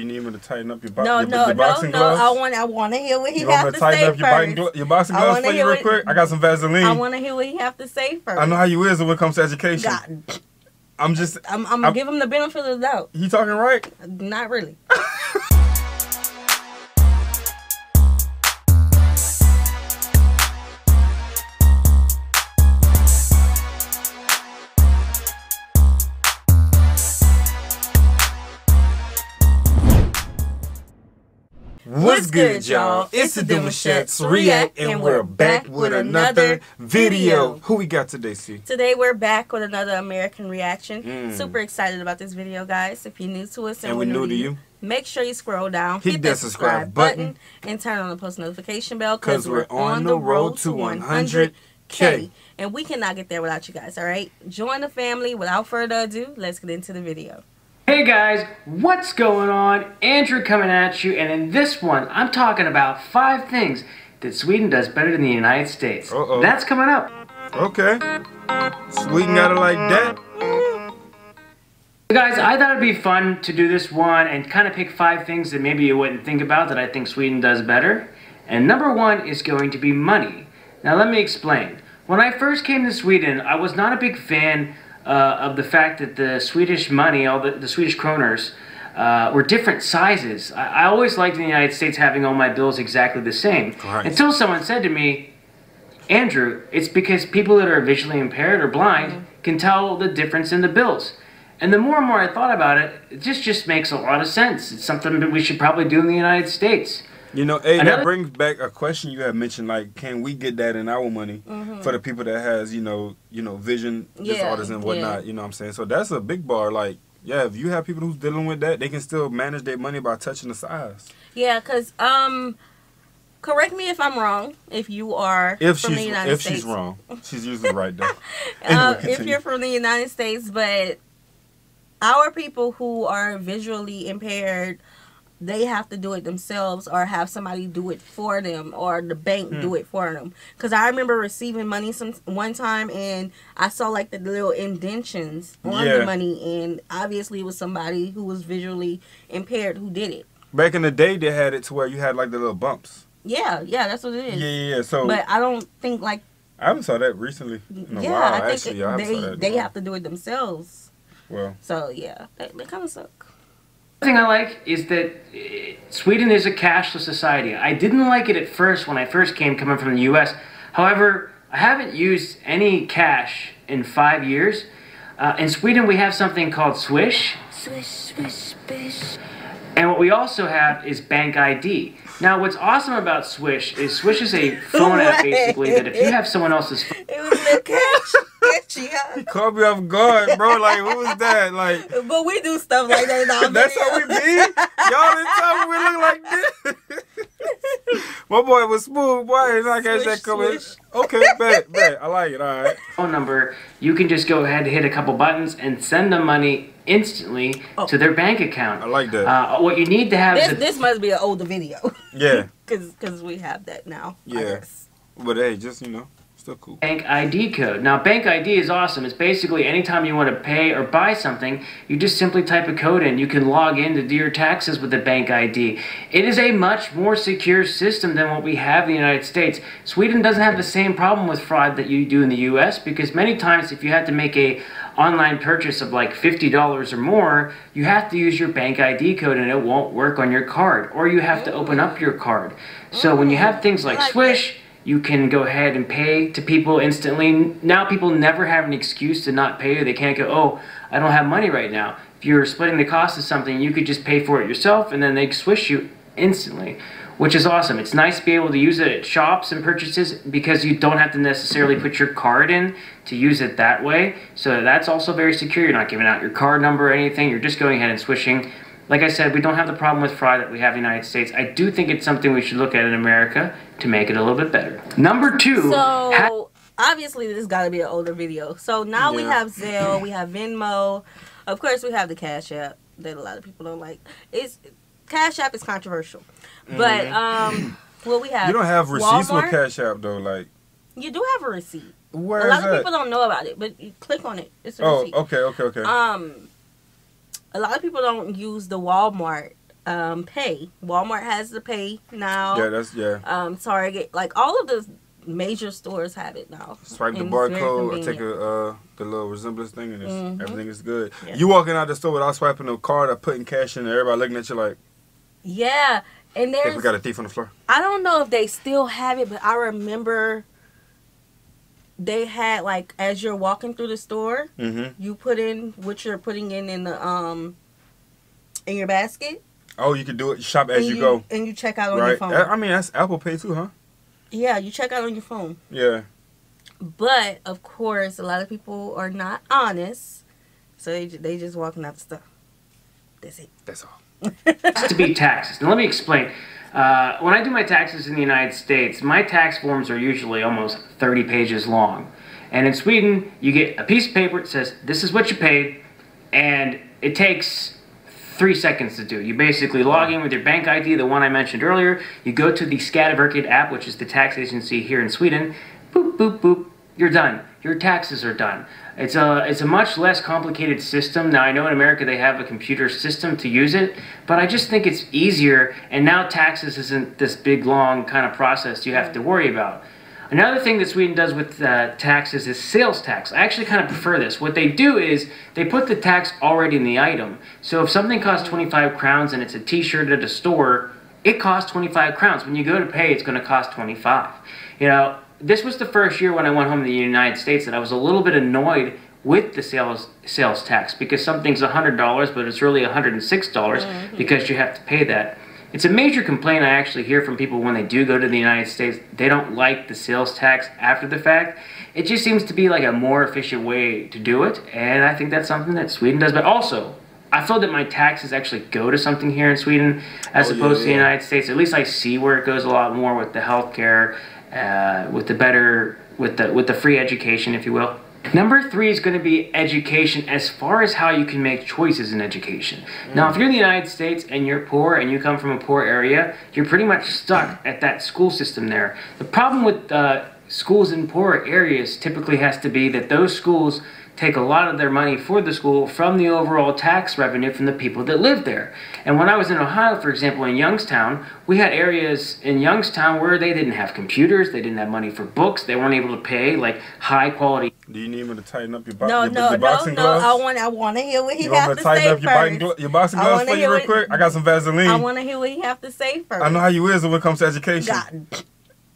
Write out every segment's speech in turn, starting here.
You need me to tighten up your, your boxing gloves? I want to hear what he has to say first. You want me to tighten up your boxing gloves for you real quick? I got some Vaseline. I want to hear what he has to say first. I know how you is when it comes to education. I'm gonna give him the benefit of the doubt. You talking right? Not really. What's good, y'all? It's the Demouchet REACT, and we're back with another video. Who we got today, C? Today we're back with another American reaction. Super excited about this video, guys. If you're new to us and we're new to you, make sure you scroll down, hit that subscribe button, and turn on the post notification bell because we're on the road to 100K. And we cannot get there without you guys, all right? Join the family. Without further ado, let's get into the video. Hey guys, what's going on? Andrew coming at you, and in this one, I'm talking about 5 things that Sweden does better than the United States. That's coming up. Okay. Sweden got it like that. Guys, I thought it'd be fun to do this one and kind of pick 5 things that maybe you wouldn't think about that I think Sweden does better. And number 1 is going to be money. Now let me explain. When I first came to Sweden, I was not a big fan of the fact that the Swedish money, all the Swedish kroners, were different sizes. I always liked in the United States having all my bills exactly the same. Correct. Until someone said to me, Andrew, it's because people that are visually impaired or blind can tell the difference in the bills. And the more and more I thought about it, it just makes a lot of sense. It's something that we should probably do in the United States. You know, hey, that brings back a question you had mentioned, like, can we get that in our money for the people that has, you know, vision disorders and whatnot, you know what I'm saying? So that's a big bar. Like, yeah, if you have people who's dealing with that, they can still manage their money by touching the size. Yeah, because, correct me if I'm wrong, if you are from the United States. If she's wrong. She's usually right, though. If you're from the United States, but our people who are visually impaired, they have to do it themselves or have somebody do it for them or the bank do it for them. Because I remember receiving money one time and I saw like the little indentions on the money, and obviously it was somebody who was visually impaired who did it. Back in the day they had it to where you had like the little bumps. Yeah, that's what it is. Yeah. So, but I don't think like... I haven't saw that recently in a while, I think actually. they have to do it themselves. Well. So yeah, they kind of suck. The thing I like is that Sweden is a cashless society. I didn't like it at first when I first came coming from the US. However, I haven't used any cash in 5 years. In Sweden we have something called swish. Swish, swish, swish. And what we also have is bank ID. Now what's awesome about Swish is a phone app basically that if you have someone else's phone... It was a little catchy, huh? He caught me off guard, bro. Like, who was that? Like, but we do stuff like that in our That's how we be? Y'all didn't tell me we look like this. My boy was smooth, boy. And I got that coming. Okay, bet. I like it, all right. Phone number, you can just go ahead and hit a couple buttons and send them money instantly to their bank account. I like that. What you need to have this must be an older video. Yeah. Because we have that now. Yeah. But hey, just, you know, still cool. Bank ID code. Now, bank ID is awesome. It's basically anytime you want to pay or buy something, you just simply type a code in. You can log in to do your taxes with the bank ID. It is a much more secure system than what we have in the United States. Sweden doesn't have the same problem with fraud that you do in the US, because many times if you have to make a online purchase of like $50 or more, you have to use your bank ID code and it won't work on your card, or you have to open up your card. So when you have things like Swish, you can go ahead and pay to people instantly. Now people never have an excuse to not pay you. They can't go, oh, I don't have money right now. If you're splitting the cost of something, you could just pay for it yourself and then they Swish you instantly, which is awesome. It's nice to be able to use it at shops and purchases because you don't have to necessarily put your card in to use it that way. So that's also very secure. You're not giving out your card number or anything. You're just going ahead and swishing. Like I said, we don't have the problem with fraud that we have in the United States. I do think it's something we should look at in America to make it a little bit better. Number 2. So, obviously this got to be an older video. So now we have Zelle, we have Venmo. Of course, we have the Cash App that a lot of people don't like. Cash App is controversial. But, well, we have You don't have receipts Walmart. with Cash App, though, like. You do have a receipt. Where a lot is of that? people don't know about it, but you click on it. It's a receipt. Okay. A lot of people don't use the Walmart pay. Walmart has the pay now. Target, like all of the major stores have it now. Swipe the barcode or take the little resemblance thing, and everything is good. Yeah. You walking out the store without swiping a card or putting cash in, and everybody looking at you like, yeah. And there's, we got a thief on the floor. I don't know if they still have it, but I remember they had, like, as you're walking through the store, you put in what you're putting in the in your basket. Oh, you can do it. You shop as you go, and you check out on your phone. I mean, that's Apple Pay too, huh? Yeah, you check out on your phone. Yeah. But of course, a lot of people are not honest, so they just walking out the stuff. That's it. That's all. To be taxes. Now let me explain. When I do my taxes in the United States, my tax forms are usually almost 30 pages long. And in Sweden, you get a piece of paper that says, this is what you paid, and it takes 3 seconds to do. You basically log in with your bank ID, the one I mentioned earlier. You go to the Skatteverket app, which is the tax agency here in Sweden. Boop, boop, boop. You're done. Your taxes are done. It's a much less complicated system. Now, I know in America they have a computer system to use it, but I just think it's easier, and now taxes isn't this big, long kind of process you have to worry about. Another thing that Sweden does with taxes is sales tax. I actually kind of prefer this. What they do is they put the tax already in the item. So if something costs 25 crowns and it's a t-shirt at a store, it costs 25 crowns. When you go to pay, it's going to cost 25. You know, this was the first year when I went home to the United States that I was a little bit annoyed with the sales tax, because something's $100, but it's really $106 because you have to pay that. It's a major complaint I actually hear from people when they do go to the United States. They don't like the sales tax after the fact. It just seems to be like a more efficient way to do it, and I think that's something that Sweden does. But also, I feel that my taxes actually go to something here in Sweden as opposed to the United States. At least I see where it goes a lot more with the healthcare, with the free education, if you will. Number 3 is going to be education, as far as how you can make choices in education. Now, if you're in the United States and you're poor and you come from a poor area, you're pretty much stuck at that school system there. The problem with schools in poorer areas typically has to be that those schools take a lot of their money for the school from the overall tax revenue from the people that live there. And when I was in Ohio, for example, in Youngstown, we had areas in Youngstown where they didn't have computers, they didn't have money for books, they weren't able to pay like high quality. Do you need me to tighten up your boxing gloves? I want to hear what he has to say first. Your boxing gloves for you real quick? I got some Vaseline. I want to hear what he has to say first. I know how you is when it comes to education.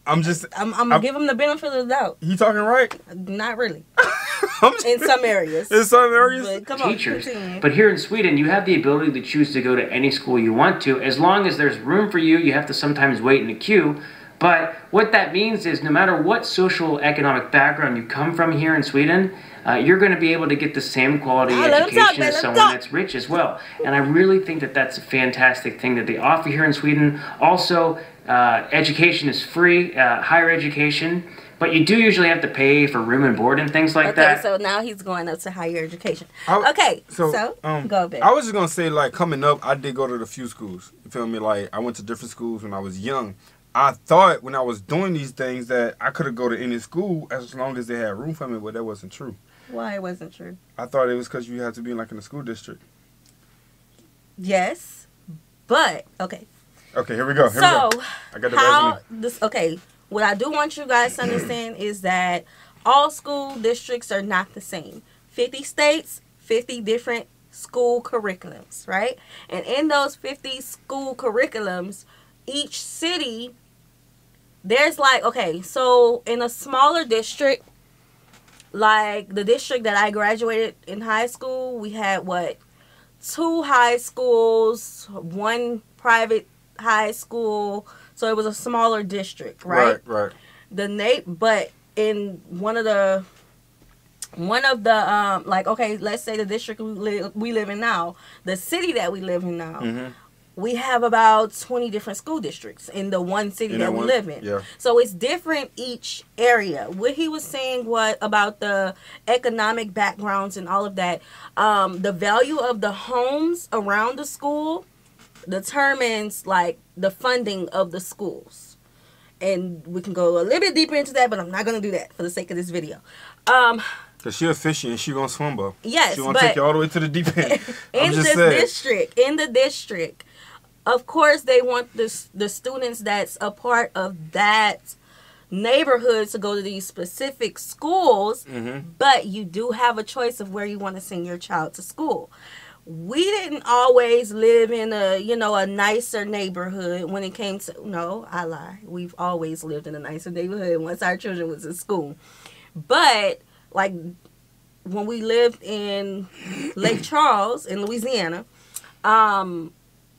I'm gonna give him the benefit of the doubt. He talking right? Not really. In some areas. In some areas? But come on, teachers. But here in Sweden, you have the ability to choose to go to any school you want to. As long as there's room for you, you have to sometimes wait in a queue. But what that means is no matter what social economic background you come from here in Sweden, you're going to be able to get the same quality education as someone that's rich as well. And I really think that that's a fantastic thing that they offer here in Sweden. Also, education is free, higher education. But you do usually have to pay for room and board and things like that. Okay, so now he's going up to higher education. So go back. I was just going to say, like, coming up, I did go to a few schools. You feel me? Like, I went to different schools when I was young. I thought when I was doing these things that I could have go to any school as long as they had room for me, but that wasn't true. Why it wasn't true? I thought it was because you had to be like in a school district. Yes, but, okay. Okay, here we go. I got the Vaseline. What I do want you guys to understand is that all school districts are not the same. 50 states, 50 different school curriculums, right? And in those 50 school curriculums, each city, there's like, okay, so in a smaller district, like the district that I graduated in high school, we had 2 high schools, 1 private high school. So it was a smaller district, right? Right. But in one of the like, okay, let's say the district we live in now, the city that we live in now, we have about 20 different school districts in the one city that we live in. Yeah. So it's different each area. What he was saying about the economic backgrounds and all of that, the value of the homes around the school determines like the funding of the schools, and we can go a little bit deeper into that, but I'm not going to do that for the sake of this video. Because she's a fishy and she going to swim, bro. Yes, she want to take you all the way to the deep end. In the district, of course, they want the students that's a part of that neighborhood to go to these specific schools, but you do have a choice of where you want to send your child to school. We didn't always live in a, you know, a nicer neighborhood when it came to, no, I lie. We've always lived in a nicer neighborhood once our children was in school. But, like, when we lived in Lake Charles in Louisiana,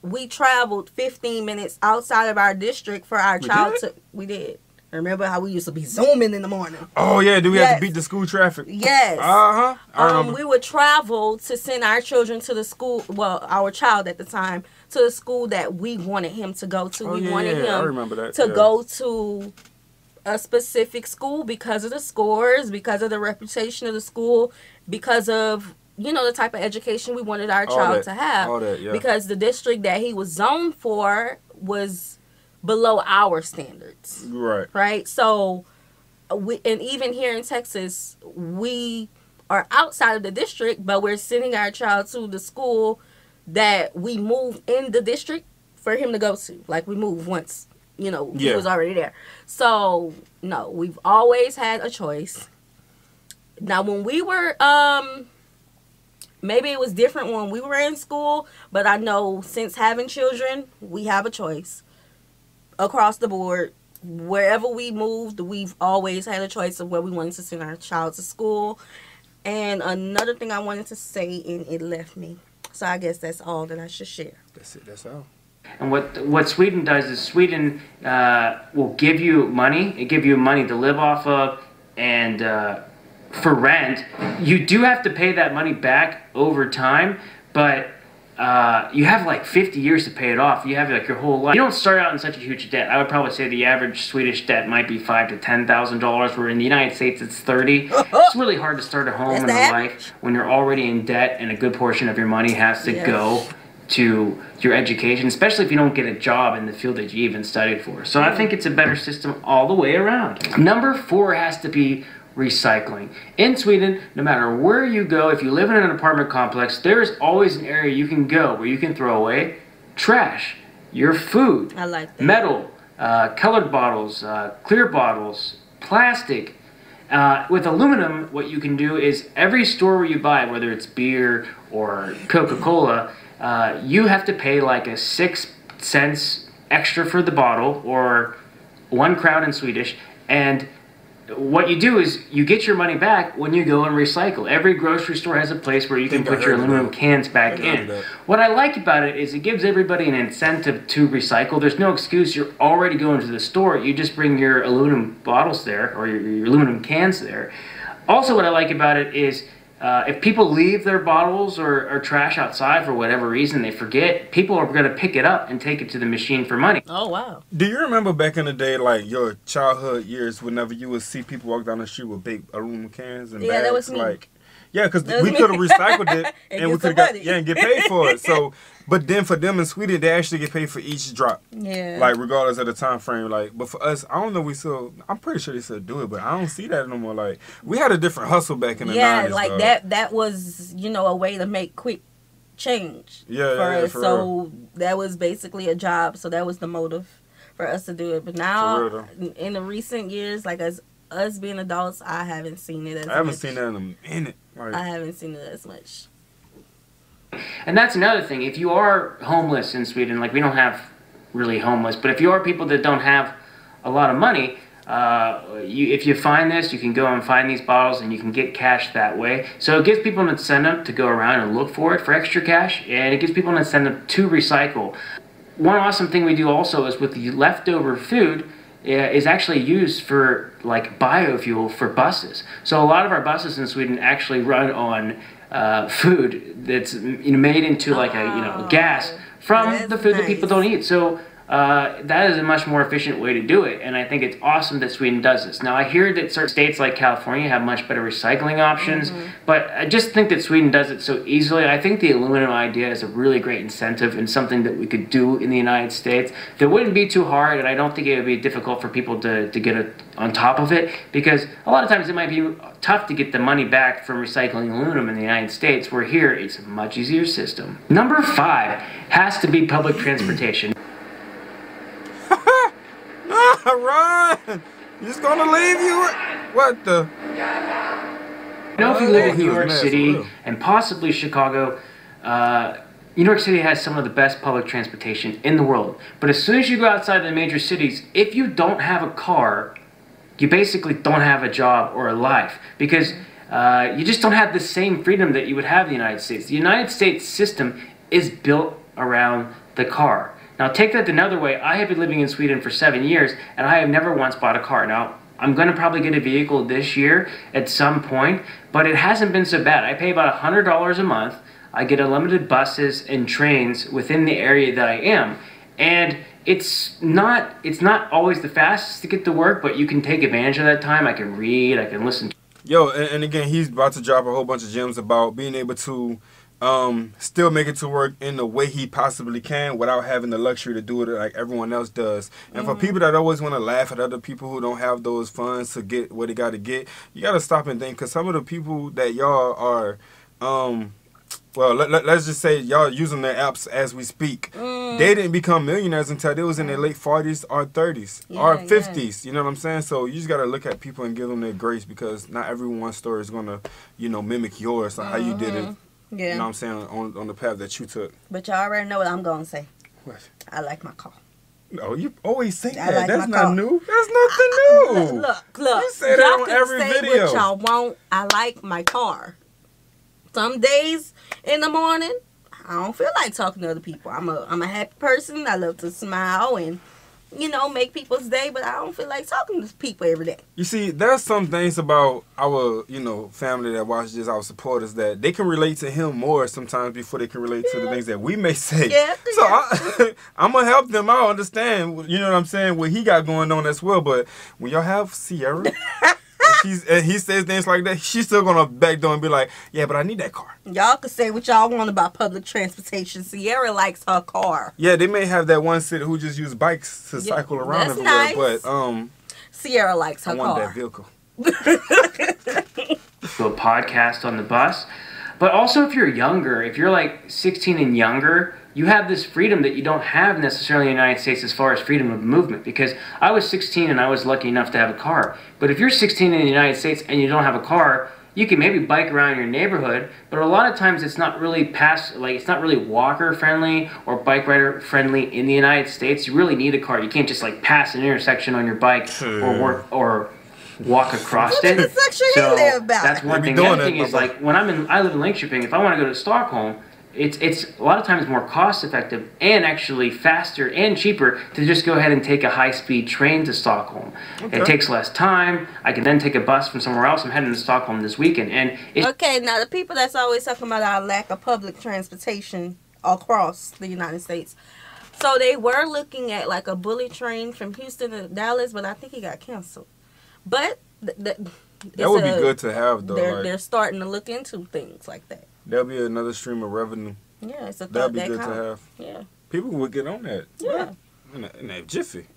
we traveled 15 minutes outside of our district for our child to, we did. Remember how we used to be zooming in the morning? Oh, yeah. Do we have to beat the school traffic? Yes. Uh-huh. We would travel to send our children to the school, well, our child at the time, to the school that we wanted him to go to. We wanted him to go to a specific school because of the scores, because of the reputation of the school, because of, you know, the type of education we wanted our child to have. All that, yeah. Because the district that he was zoned for was below our standards. Right? So, and even here in Texas, we are outside of the district, but we're sending our child to the school that we moved in the district for him to go to. Like, we moved once, you know, he was already there. So, no, we've always had a choice. Now, when we were, maybe it was different when we were in school, but I know since having children, we have a choice. Across the board, wherever we moved, we've always had a choice of where we wanted to send our child to school. And another thing I wanted to say, and it left me. So I guess that's all that I should share. That's it. That's all. And what Sweden does is Sweden will give you money. It give you money to live off of, and for rent. You do have to pay that money back over time, but you have like 50 years to pay it off. You have like your whole life. You don't start out in such a huge debt. I would probably say the average Swedish debt might be $5,000 to $10,000, where in the United States it's 30. It's really hard to start a home in life when you're already in debt and a good portion of your money has to go to your education, especially if you don't get a job in the field that you even studied for. So I think it's a better system all the way around. Number 4 has to be recycling. In Sweden, no matter where you go, if you live in an apartment complex, there is always an area you can go where you can throw away trash, your food, metal, colored bottles, clear bottles, plastic. With aluminum, what you can do is every store where you buy, whether it's beer or Coca-Cola, you have to pay like a 6 cents extra for the bottle, or 1 crown in Swedish, and what you do is you get your money back when you go and recycle. Every grocery store has a place where you can put your aluminum cans back in. What I like about it is it gives everybody an incentive to recycle. There's no excuse. You're already going to the store. You just bring your aluminum bottles there, or your aluminum cans there. Also, what I like about it is if people leave their bottles or trash outside for whatever reason, they forget, people are going to pick it up and take it to the machine for money. Oh, wow. Do you remember back in the day, like your childhood years, whenever you would see people walk down the street with big aluminum cans and bags? That was me. Like, yeah, because we could have recycled it and we could have and get paid for it. So, but then for them in Sweden, they actually get paid for each drop. Yeah. Like regardless of the time frame. Like, but for us, I don't know. I'm pretty sure they still do it, but I don't see that no more. Like, we had a different hustle back in the 90s. Yeah, like that was, you know, a way to make quick change for us. So that was basically a job. So that was the motive for us to do it. But now, in the recent years, like as us being adults, I haven't seen it as much. I haven't seen that in a minute. Like, I haven't seen it as much. And that's another thing. If you are homeless in Sweden, like we don't have really homeless, but if you are people that don't have a lot of money, if you find this, you can go and find these bottles and you can get cash that way. So it gives people an incentive to go around and look for it for extra cash, and it gives people an incentive to recycle. One awesome thing we do also is with the leftover food is actually used for like biofuel for buses. So a lot of our buses in Sweden actually run on food that's made into like a gas from the food that people don't eat. So that is a much more efficient way to do it, and I think it's awesome that Sweden does this. Now, I hear that certain states like California have much better recycling options, but I just think that Sweden does it so easily. I think the aluminum idea is a really great incentive and something that we could do in the United States that wouldn't be too hard, and I don't think it would be difficult for people to get on top of it, because a lot of times it might be tough to get the money back from recycling aluminum in the United States, where here it's a much easier system. Number 5 has to be public transportation. Run! He's gonna leave you. What the? I know if you live in New York City and possibly Chicago, New York City has some of the best public transportation in the world. But as soon as you go outside the major cities, if you don't have a car, you basically don't have a job or a life, because you just don't have the same freedom that you would have in the United States. The United States system is built around the car. Now, take that another way. I have been living in Sweden for 7 years, and I have never once bought a car. Now, I'm going to probably get a vehicle this year at some point, but it hasn't been so bad. I pay about $100 a month. I get unlimited buses and trains within the area that I am. And it's not always the fastest to get to work, but you can take advantage of that time. I can read, I can listen. Yo, and again, he's about to drop a whole bunch of gems about being able to still make it to work in the way he possibly can without having the luxury to do it like everyone else does. And for people that always want to laugh at other people who don't have those funds to get what they got to get, you got to stop and think, because some of the people that y'all are, well, let's just say y'all using their apps as we speak, they didn't become millionaires until they was in their late 40s or 30s or 50s. You know what I'm saying? So you just got to look at people and give them their grace, because not everyone's story is going to, you know, mimic yours, like how you did it. Yeah. You know what I'm saying, on the path that you took. But y'all already know what I'm going to say. What? I like my car. No, you always say that. Like that's not new. That's nothing new. Look. You say that on every video. What y'all want. I like my car. Some days in the morning, I don't feel like talking to other people. I'm a happy person. I love to smile and, you know, make people's day, but I don't feel like talking to people every day. You see, there's some things about our, you know, family that watches this, our supporters, that they can relate to him more sometimes before they can relate to the things that we may say. Yeah. So I'm going to help them out understand, you know what I'm saying, what he got going on as well. But when y'all have Sierra, and he says things like that, she's still going to back door and be like, yeah, but I need that car. Y'all can say what y'all want about public transportation. Sierra likes her car. Yeah, they may have that one city who just use bikes to cycle around everywhere. Nice. But Sierra likes her car. I want that vehicle. Do a podcast on the bus. But also if you're younger, if you're like 16 and younger, you have this freedom that you don't have necessarily in the United States as far as freedom of movement. Because I was 16 and I was lucky enough to have a car. But if you're 16 in the United States and you don't have a car, you can maybe bike around your neighborhood, but a lot of times it's not really it's not really walker friendly or bike rider friendly in the United States. You really need a car. You can't just like pass an intersection on your bike or walk across it. So that's one thing. The other thing is, like, when I live in Linköping, if I want to go to Stockholm, it's a lot of times more cost effective and actually faster and cheaper to just go ahead and take a high-speed train to Stockholm. Okay. It takes less time. I can then take a bus from somewhere else. I'm heading to Stockholm this weekend. And okay, now the people that's always talking about our lack of public transportation across the United States. So they were looking at like a bullet train from Houston to Dallas, but I think he got canceled. But that would be good to have, though. They're starting to look into things like that. That'll be another stream of revenue. Yeah, it's a that'd be good to have. Yeah, people would get on that. Yeah, in that jiffy.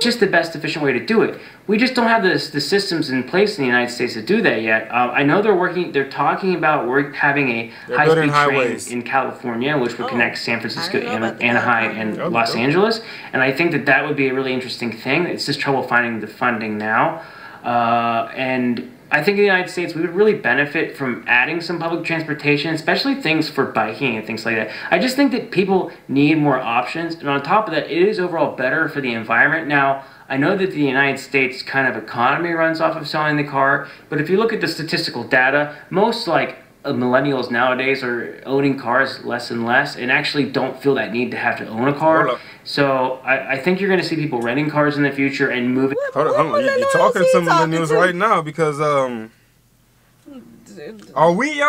Just the best efficient way to do it. We just don't have the systems in place in the United States to do that yet. I know they're talking about having a high-speed train in California, which would connect San Francisco, Anaheim, and Los Angeles. And I think that would be a really interesting thing. It's just trouble finding the funding now. And I think in the United States, we would really benefit from adding some public transportation, especially things for biking and things like that. I just think that people need more options. And on top of that, it is overall better for the environment. Now, I know that the United States kind of economy runs off of selling the car, but if you look at the statistical data, most millennials nowadays are owning cars less and less and actually don't feel that need to have to own a car. So I think you're going to see people renting cars in the future and moving. Hold on. You're talking to some millennials right now, because are we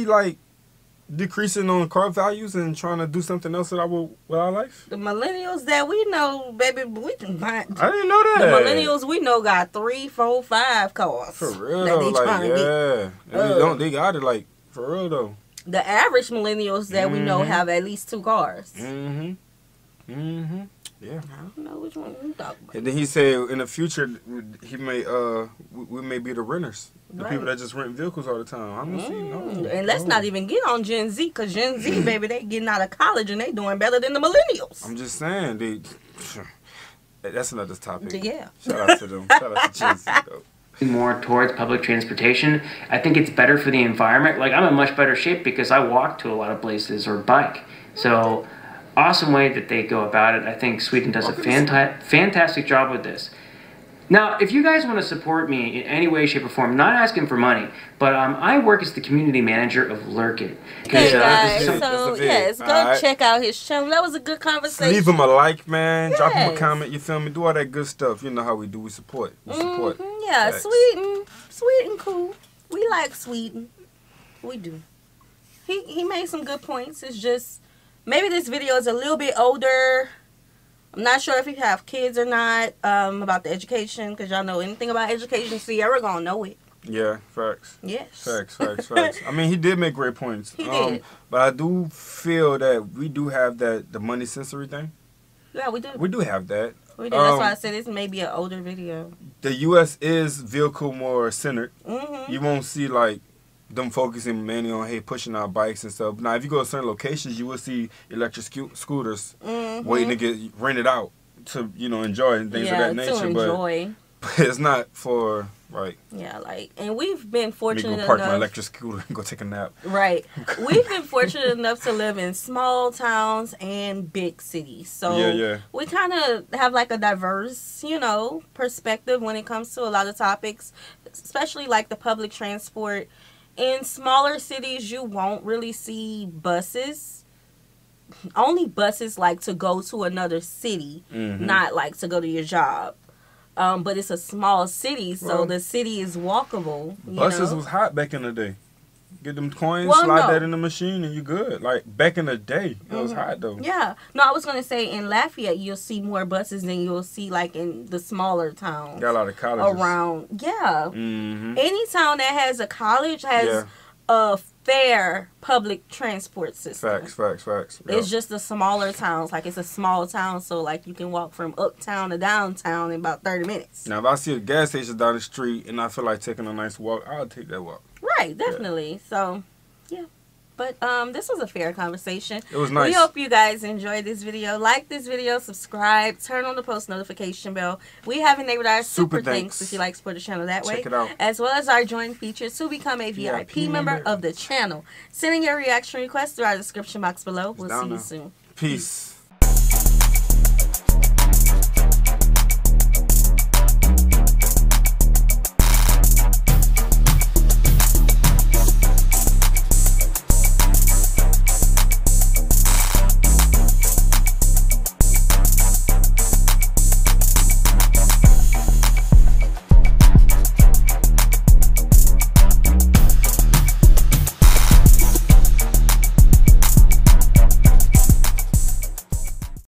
like decreasing on car values and trying to do something else with our life? The millennials that we know, baby, we can buy. I didn't know that. The millennials we know got 3, 4, 5 cars. For real though, like they got it like for real though. The average millennials that we know have at least 2 cars. Yeah. I don't know which one you talking about. And then he said in the future he may we may be the renters. The people that just rent vehicles all the time. I don't see no. And let's not even get on Gen Z, because Gen Z, baby, they getting out of college and they doing better than the millennials. I'm just saying, that's another topic. Yeah. Shout out to them. Shout out to Gen Z, though. More towards public transportation. I think it's better for the environment. Like, I'm in much better shape because I walk to a lot of places or bike. So, awesome way that they go about it. I think Sweden does a fantastic job with this. Now, if you guys want to support me in any way, shape, or form, not asking for money, but I work as the community manager of Lurkit. Hey guys, so yes, go check out his channel. That was a good conversation. Leave him a like, man. Drop him a comment. You feel me? Do all that good stuff. You know how we do. We support. Yeah, Sweden, cool. We like Sweden. We do. He made some good points. It's just maybe this video is a little bit older. I'm not sure if you have kids or not, about the education, because y'all know anything about education, Sierra gonna know it. Yeah, facts. Yes. Facts. I mean, he did make great points. He did. But I do feel that we do have the money sensory thing. Yeah, we do. We do have that. We do. That's why I said this may be an older video. The U.S. is vehicle more centered. Mm-hmm. You won't see, like, them focusing mainly on pushing our bikes and stuff. Now if you go to certain locations, you will see electric scooters waiting to get rented out to enjoy and things of that nature. To enjoy. But it's not for and we've been fortunate enough. Park my electric scooter and go take a nap. Right. We've been fortunate enough to live in small towns and big cities. So we kind of have like a diverse, perspective when it comes to a lot of topics, especially like the public transport. In smaller cities, you won't really see buses. Only buses like to go to another city, not like to go to your job. But it's a small city, so the city is walkable. Buses was hot back in the day. Get them coins, slide that in the machine, and you good. Like, back in the day, it was hot, though. Yeah. No, I was going to say, in Lafayette, you'll see more buses than you'll see, like, in the smaller towns. Got a lot of colleges. Around. Yeah. Any town that has a college has a fair public transport system. Facts. It's just the smaller towns. Like, it's a small town, so, like, you can walk from uptown to downtown in about 30 minutes. Now, if I see a gas station down the street and I feel like taking a nice walk, I'll take that walk. Right, definitely. Yeah. So, yeah. But this was a fair conversation. It was nice. We hope you guys enjoyed this video. Like this video, subscribe, turn on the post notification bell. We have enabled our super thanks if you like to support the channel that way. Check it out. As well as our join features to become a VIP member of the channel. Sending your reaction requests through our description box below. We'll see you soon. Peace.